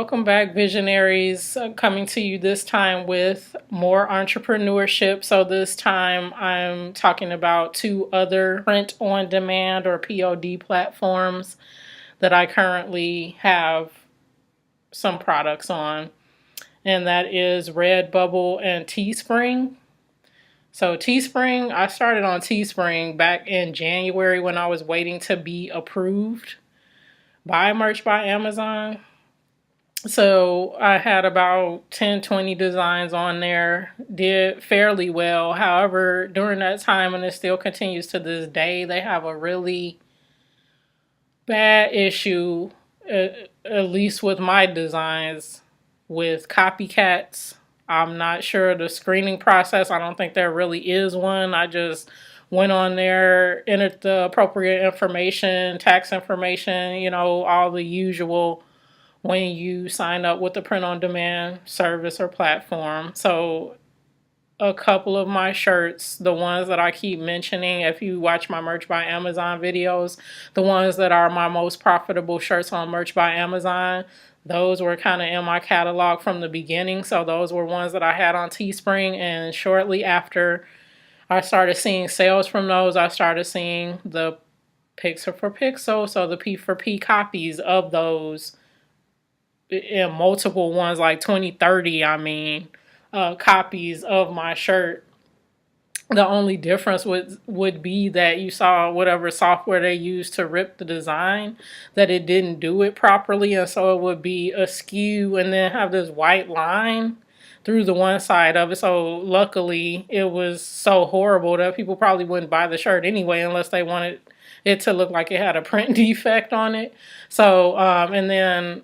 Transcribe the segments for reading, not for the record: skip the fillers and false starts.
Welcome back, Visionaries. Coming to you this time with more entrepreneurship. So this time I'm talking about two other print on demand or POD platforms that I currently have some products on, and that is RedBubble and Teespring. So Teespring, I started on Teespring back in January when I was waiting to be approved by Merch by Amazon. So I had about 10, 20 designs on there, did fairly well. However, during that time, and it still continues to this day, they have a really bad issue, at least with my designs, with copycats. I'm not sure the screening process. I don't think there really is one. I just went on there, entered the appropriate information, tax information, all the usual when you sign up with the print-on-demand service or platform. So a couple of my shirts, the ones that I keep mentioning, if you watch my Merch by Amazon videos, the ones that are my most profitable shirts on Merch by Amazon, those were kind of in my catalog from the beginning. So those were ones that I had on Teespring, and shortly after I started seeing sales from those, I started seeing the Pixlr for Pixel, so the P for P copies of those in multiple ones, like 20, 30, copies of my shirt. The only difference would be that you saw whatever software they used to rip the design, that it didn't do it properly, and so it would be askew and then have this white line through the one side of it. So luckily it was so horrible that people probably wouldn't buy the shirt anyway unless they wanted it to look like it had a print defect on it. So and then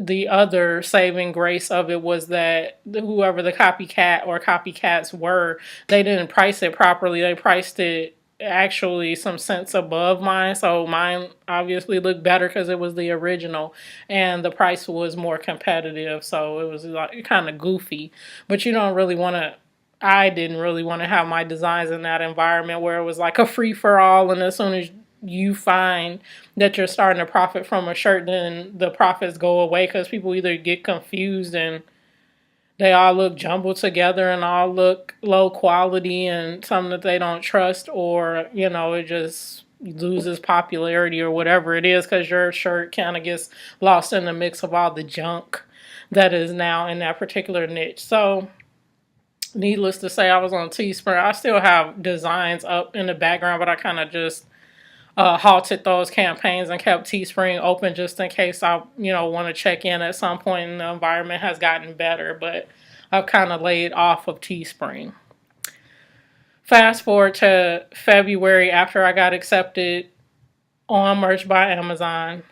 the other saving grace of it was that whoever the copycat or copycats were, they didn't price it properly. They priced it actually some cents above mine. So mine obviously looked better because it was the original and the price was more competitive. So it was like kind of goofy, but you don't really want to, I didn't really want to have my designs in that environment where it was like a free for all. And as soon as you find that you're starting to profit from a shirt, then the profits go away because people either get confused and they all look jumbled together and all look low quality and something that they don't trust, or it just loses popularity or whatever it is because your shirt kind of gets lost in the mix of all the junk that is now in that particular niche. So needless to say, I was on Teespring. I still have designs up in the background, but I kind of just halted those campaigns and kept Teespring open just in case I, want to check in at some point and the environment has gotten better. But I've kind of laid off of Teespring. Fast forward to February after I got accepted on Merch by Amazon.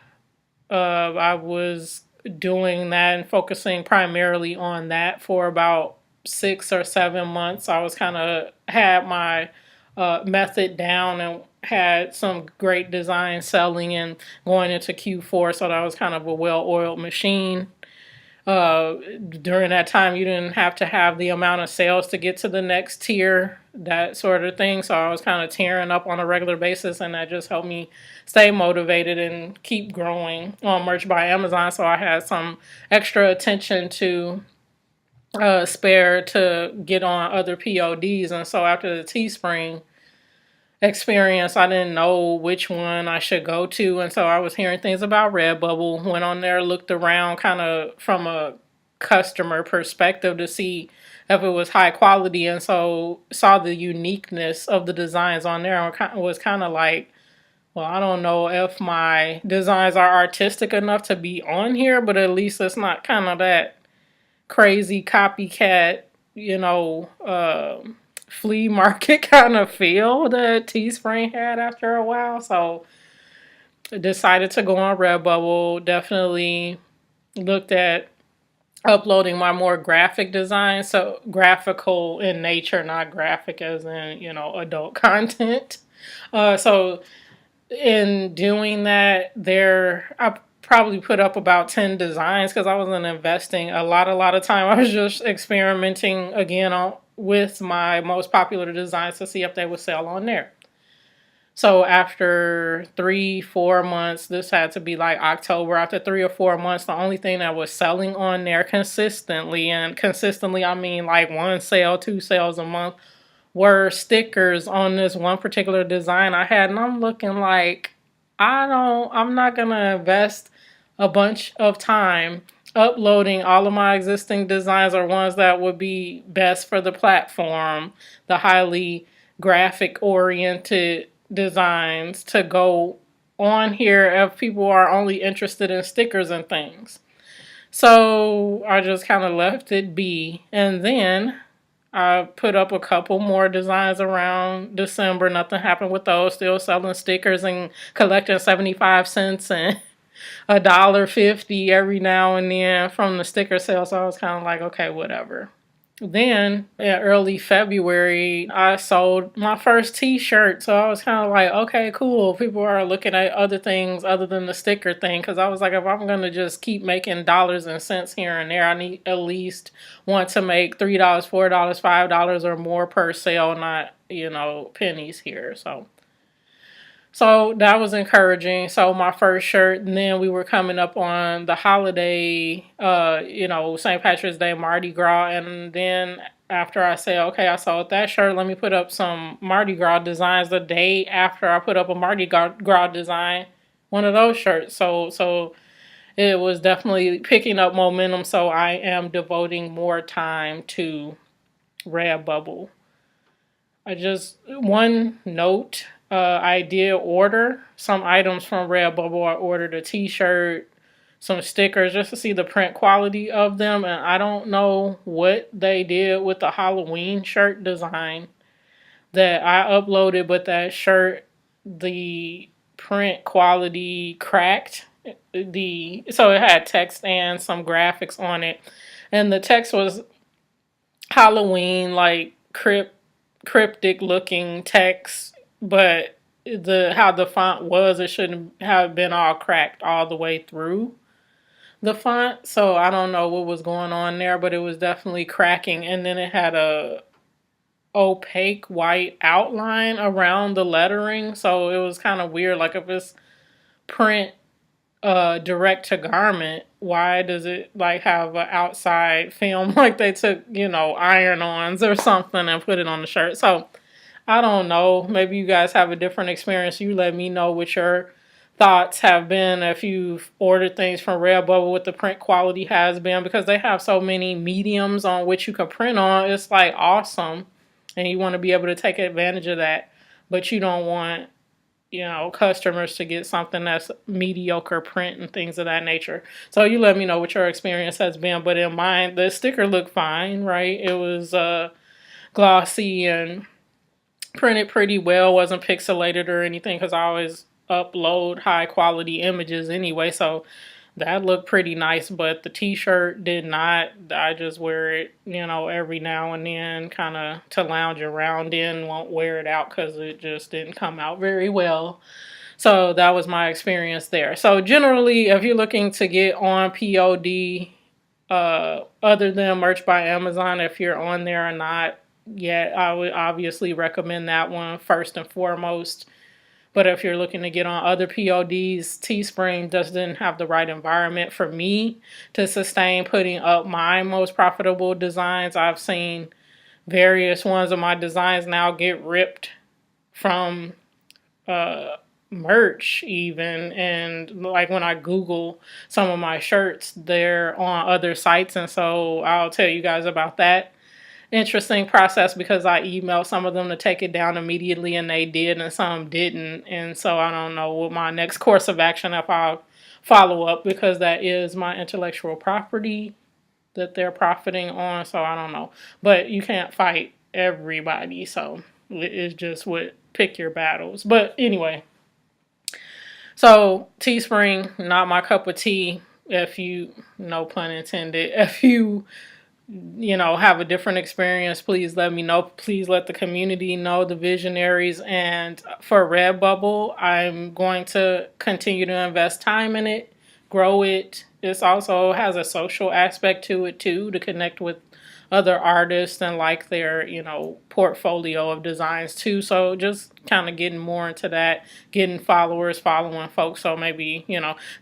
I was doing that and focusing primarily on that for about 6 or 7 months. I was kind of had my method down and had some great design selling and going into Q4, so that was kind of a well-oiled machine. During that time, you didn't have to have the amount of sales to get to the next tier, that sort of thing. So I was kind of tearing up on a regular basis, and that just helped me stay motivated and keep growing on Merch by Amazon. So I had some extra attention to spare to get on other PODs. And so after the Teespring experience, I didn't know which one I should go to, and so I was hearing things about RedBubble, went on there, looked around kind of from a customer perspective to see if it was high quality, and so saw the uniqueness of the designs on there and was kind of like, well, I don't know if my designs are artistic enough to be on here, but at least it's not kind of that crazy copycat, flea market kind of feel that Teespring had after a while. So I decided to go on RedBubble. Definitely looked at uploading my more graphic design, so graphical in nature, not graphic as in adult content. So in doing that, I probably put up about 10 designs because I wasn't investing a lot of time. I was just experimenting again with my most popular designs to see if they would sell on there. So after 3-4 months, this had to be like October, after 3 or 4 months, the only thing that was selling on there consistently, and consistently I mean like one sale, two sales a month, were stickers on this one particular design I had. And I'm looking like, I'm not gonna invest a bunch of time uploading all of my existing designs or ones that would be best for the platform, the highly graphic oriented designs, to go on here if people are only interested in stickers and things. So I just kind of left it be. And then I put up a couple more designs around December. Nothing happened with those. Still selling stickers and collecting 75 cents and $1.50 every now and then from the sticker sale. So I was kind of like, okay, whatever. Then in early February, I sold my first t-shirt. So I was kind of like, okay, cool. People are looking at other things other than the sticker thing. Because I was like, if I'm going to just keep making dollars and cents here and there, I need at least want to make $3, $4, $5 or more per sale, not, pennies here. So that was encouraging. So my first shirt, and then we were coming up on the holiday, St. Patrick's Day, Mardi Gras. And then after I said, okay, I sold that shirt, let me put up some Mardi Gras designs. The day after I put up a Mardi Gras design, one of those shirts. So it was definitely picking up momentum. So I am devoting more time to RedBubble. One note, I did order some items from RedBubble. I ordered a t-shirt, some stickers, just to see the print quality of them. And I don't know what they did with the Halloween shirt design that I uploaded, but that shirt, the print quality cracked. So it had text and some graphics on it. And the text was Halloween, like cryptic looking text, but how the font was, it shouldn't have been all cracked all the way through the font. So I don't know what was going on there, but it was definitely cracking. And then it had a opaque white outline around the lettering, so it was kind of weird. Like, if it's print direct to garment, why does it like have an outside film like they took, iron-ons or something and put it on the shirt? So I don't know. Maybe you guys have a different experience. You let me know what your thoughts have been if you've ordered things from Redbubble, what the print quality has been, because they have so many mediums on which you can print on. It's like awesome. And you want to be able to take advantage of that. But you don't want, customers to get something that's mediocre print and things of that nature. So you let me know what your experience has been. But in mine, the sticker looked fine, right? It was glossy and printed pretty well. Wasn't pixelated or anything, because I always upload high quality images anyway. So that looked pretty nice, but the t-shirt did not. I just wear it, every now and then, kind of to lounge around in. Won't wear it out because it just didn't come out very well. So that was my experience there. So generally, if you're looking to get on POD, other than Merch by Amazon, if you're on there or not yet, I would obviously recommend that one first and foremost. But if you're looking to get on other PODs, Teespring just didn't have the right environment for me to sustain putting up my most profitable designs. I've seen various ones of my designs now get ripped from merch even. And like when I Google some of my shirts, they're on other sites. And so I'll tell you guys about that interesting process, because I emailed some of them to take it down immediately and they did, and some didn't. And so I don't know what my next course of action, if I'll follow up, because that is my intellectual property that they're profiting on. So I don't know, but you can't fight everybody, so it's just pick your battles. But anyway, so Teespring, not my cup of tea. If you, no pun intended, if you have a different experience, please let me know. Please let the community know, the Visionaries. And for Redbubble, I'm going to continue to invest time in it, grow it. This also has a social aspect to it too, to connect with other artists and like their, portfolio of designs too. So just kind of getting more into that, getting followers, following folks. So maybe,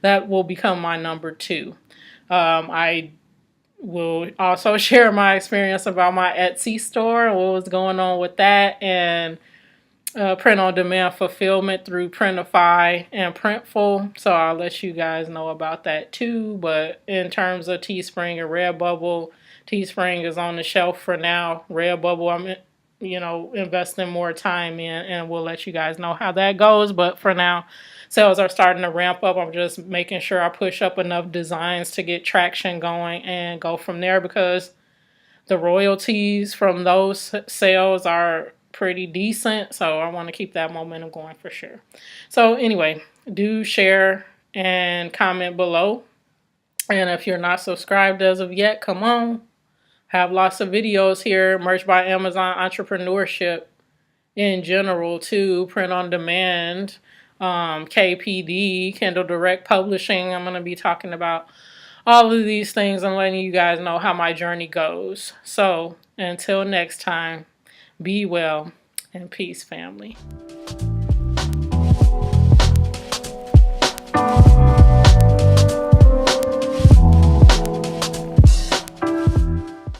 that will become my number two. I will also share my experience about my Etsy store and what was going on with that, and print on demand fulfillment through Printify and Printful. So I'll let you guys know about that too. But in terms of Teespring and RedBubble, Teespring is on the shelf for now. RedBubble, I'm investing more time in, and we'll let you guys know how that goes. But for now, sales are starting to ramp up. I'm just making sure I push up enough designs to get traction going and go from there, because the royalties from those sales are pretty decent. So I want to keep that momentum going for sure. So anyway, do share and comment below. And if you're not subscribed as of yet, come on. Have lots of videos here. Merch by Amazon, entrepreneurship in general too, print on demand, KPD, Kindle Direct Publishing. I'm going to be talking about all of these things and letting you guys know how my journey goes. So until next time, be well and peace, family.